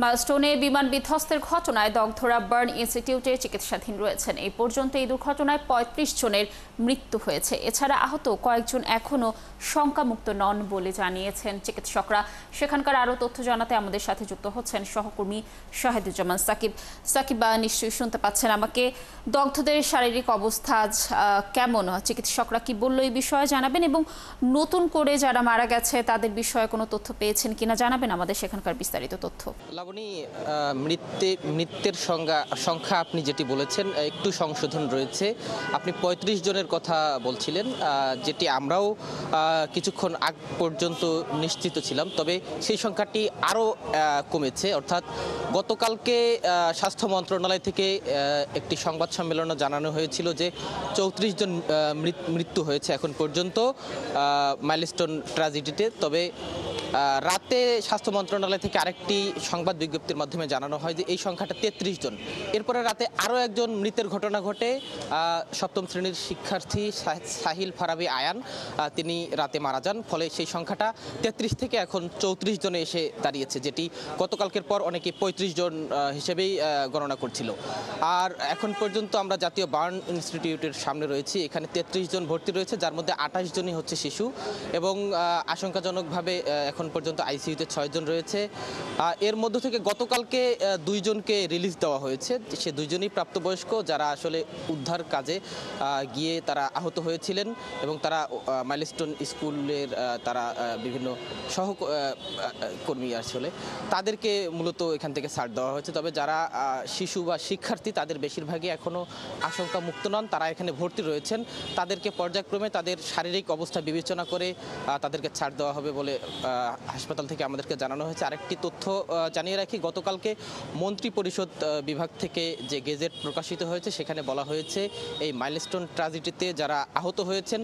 মাইলস্টোনে বিমান বিধ্বস্তের ঘটনায় দগ্ধরা বার্ন ইনস্টিটিউটে চিকিৎসাধীন রয়েছেন। এই পর্যন্ত এই দুর্ঘটনায় ৩৫ জনের মৃত্যু হয়েছে। এছাড়া আহত কয়েকজন এখনও শঙ্কামুক্ত নন বলে জানিয়েছেন চিকিৎসকরা। সেখানকার আরও তথ্য জানাতে আমাদের সাথে যুক্ত হচ্ছেন সহকর্মী শাহেদুজ্জামান সাকিব। সাকিব, নিশ্চয়ই শুনতে পাচ্ছেন আমাকে। দগ্ধদের শারীরিক অবস্থা কেমন, চিকিৎসকরা কি বলল এই বিষয়ে জানাবেন, এবং নতুন করে যারা মারা গেছে তাদের বিষয়ে কোনো তথ্য পেয়েছেন কিনা জানাবেন আমাদের সেখানকার বিস্তারিত তথ্য। মৃত্যুর সংখ্যা আপনি যেটি বলেছেন একটু সংশোধন রয়েছে। আপনি ৩৫ জনের কথা বলছিলেন, যেটি আমরাও কিছুক্ষণ আগ পর্যন্ত নিশ্চিত ছিলাম, তবে সেই সংখ্যাটি আরও কমেছে। অর্থাৎ গতকালকে স্বাস্থ্য মন্ত্রণালয় থেকে একটি সংবাদ সম্মেলনে জানানো হয়েছিল যে ৩৪ জন মৃত্যু হয়েছে এখন পর্যন্ত মাইলস্টোন ট্র্যাজেডিতে। তবে রাতে স্বাস্থ্য মন্ত্রণালয় থেকে আরেকটি সংবাদ বিজ্ঞপ্তির মাধ্যমে জানানো হয় যে এই সংখ্যাটা ৩৩ জন। এরপরে রাতে আরও একজন মৃতের ঘটনা ঘটে। সপ্তম শ্রেণীর শিক্ষার্থী সাহিল ফারাবি আয়ান, তিনি রাতে মারা যান। ফলে সেই সংখ্যাটা ৩৩ থেকে এখন ৩৪ জনে এসে দাঁড়িয়েছে, যেটি গতকালকের পর অনেকে ৩৫ জন হিসেবেই গণনা করছিল। আর এখন পর্যন্ত আমরা জাতীয় বার্ন ইনস্টিটিউটের সামনে রয়েছি। এখানে ৩৩ জন ভর্তি রয়েছে, যার মধ্যে ২৮ জনই হচ্ছে শিশু, এবং আশঙ্কাজনকভাবে এখন পর্যন্ত আইসিইউতে ৬ জন রয়েছে। এর মধ্য থেকে গতকালকে ২ জনকে রিলিজ দেওয়া হয়েছে। সে ২ জনই প্রাপ্তবয়স্ক, যারা আসলে উদ্ধার কাজে গিয়ে তারা আহত হয়েছিলেন, এবং তারা মাইলস্টোন স্কুলের তারা বিভিন্ন সহকর্মী আসলে তাদেরকে মূলত এখান থেকে ছাড় দেওয়া হয়েছে। তবে যারা শিশু বা শিক্ষার্থী তাদের বেশিরভাগই এখনও আশঙ্কা মুক্ত নন, তারা এখানে ভর্তি রয়েছেন। তাদেরকে পর্যায়ক্রমে তাদের শারীরিক অবস্থা বিবেচনা করে তাদেরকে ছাড় দেওয়া হবে বলে হাসপাতাল থেকে আমাদেরকে জানানো হয়েছে। আরেকটি তথ্য জানিয়ে রাখি, গতকালকে মন্ত্রী পরিষদ বিভাগ থেকে যে গেজেট প্রকাশিত হয়েছে সেখানে বলা হয়েছে এই মাইলস্টোন ট্র্যাজেডিতে যারা আহত হয়েছেন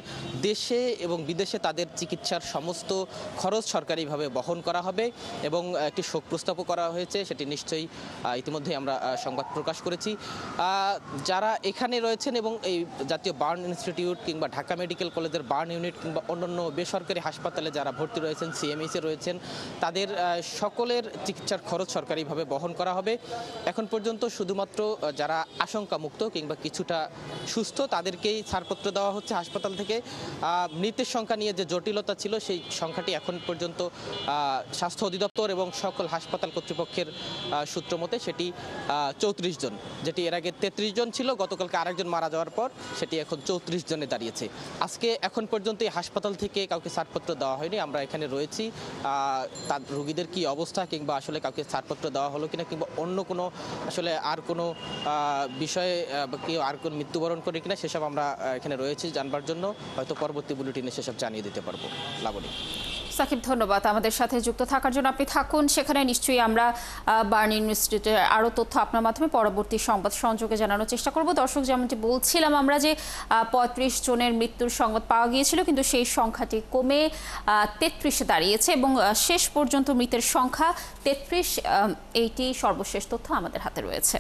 দেশে এবং বিদেশে তাদের চিকিৎসার সমস্ত খরচ সরকারিভাবে বহন করা হবে, এবং একটি শোক প্রস্তাবও করা হয়েছে। সেটি নিশ্চয়ই ইতিমধ্যেই আমরা সংবাদ প্রকাশ করেছি। যারা এখানে রয়েছেন এবং এই জাতীয় বার্ন ইনস্টিটিউট কিংবা ঢাকা মেডিকেল কলেজের বার্ন ইউনিট কিংবা অন্যান্য বেসরকারি হাসপাতালে যারা ভর্তি রয়েছেন, সিএমএইচে রয়েছেন, তাদের সকলের চিকিৎসার খরচ সরকারিভাবে বহন করা হবে। এখন পর্যন্ত শুধুমাত্র যারা আশঙ্কামুক্ত কিংবা কিছুটা সুস্থ তাদেরকেই ছাড়পত্র দেওয়া হচ্ছে হাসপাতাল থেকে। মৃতের সংখ্যা নিয়ে যে জটিলতা ছিল সেই সংখ্যাটি এখন পর্যন্ত স্বাস্থ্য অধিদপ্তর এবং সকল হাসপাতাল কর্তৃপক্ষের সূত্র মতে সেটি ৩৪ জন, যেটি এর আগে ৩৩ জন ছিল। গতকালকে আরেকজন মারা যাওয়ার পর সেটি এখন ৩৪ জনে দাঁড়িয়েছে। আজকে এখন পর্যন্ত এই হাসপাতাল থেকে কাউকে ছাড়পত্র দেওয়া হয়নি। আমরা এখানে রয়েছি, তার রোগীদের কি অবস্থা কিংবা আসলে কাউকে ছাড়পত্র দেওয়া হলো কিনা কিংবা অন্য কোনো আসলে আর কোনো বিষয়ে কেউ আর কোনো মৃত্যুবরণ করে কিনা সেসব আমরা এখানে রয়েছি জানবার জন্য। হয়তো পরবর্তী বুলেটিনে সেসব জানিয়ে দিতে পারবো। লাবণী। সাকিব, ধন্যবাদ আমাদের সাথে যুক্ত থাকার জন্য। আপনি থাকুন সেখানে, নিশ্চয়ই আমরা বার্ন ইনস্টিটিউটের আরও তথ্য আপনার মাধ্যমে পরবর্তী সংবাদ সংযোগে জানানোর চেষ্টা করব। দর্শক, যেমনটি বলছিলাম আমরা যে ৩৫ জনের মৃত্যুর সংবাদ পাওয়া গিয়েছিল, কিন্তু সেই সংখ্যাটি কমে ৩৩-এ দাঁড়িয়েছে, এবং শেষ পর্যন্ত মৃতের সংখ্যা ৩৩। এইটি সর্বশেষ তথ্য আমাদের হাতে রয়েছে।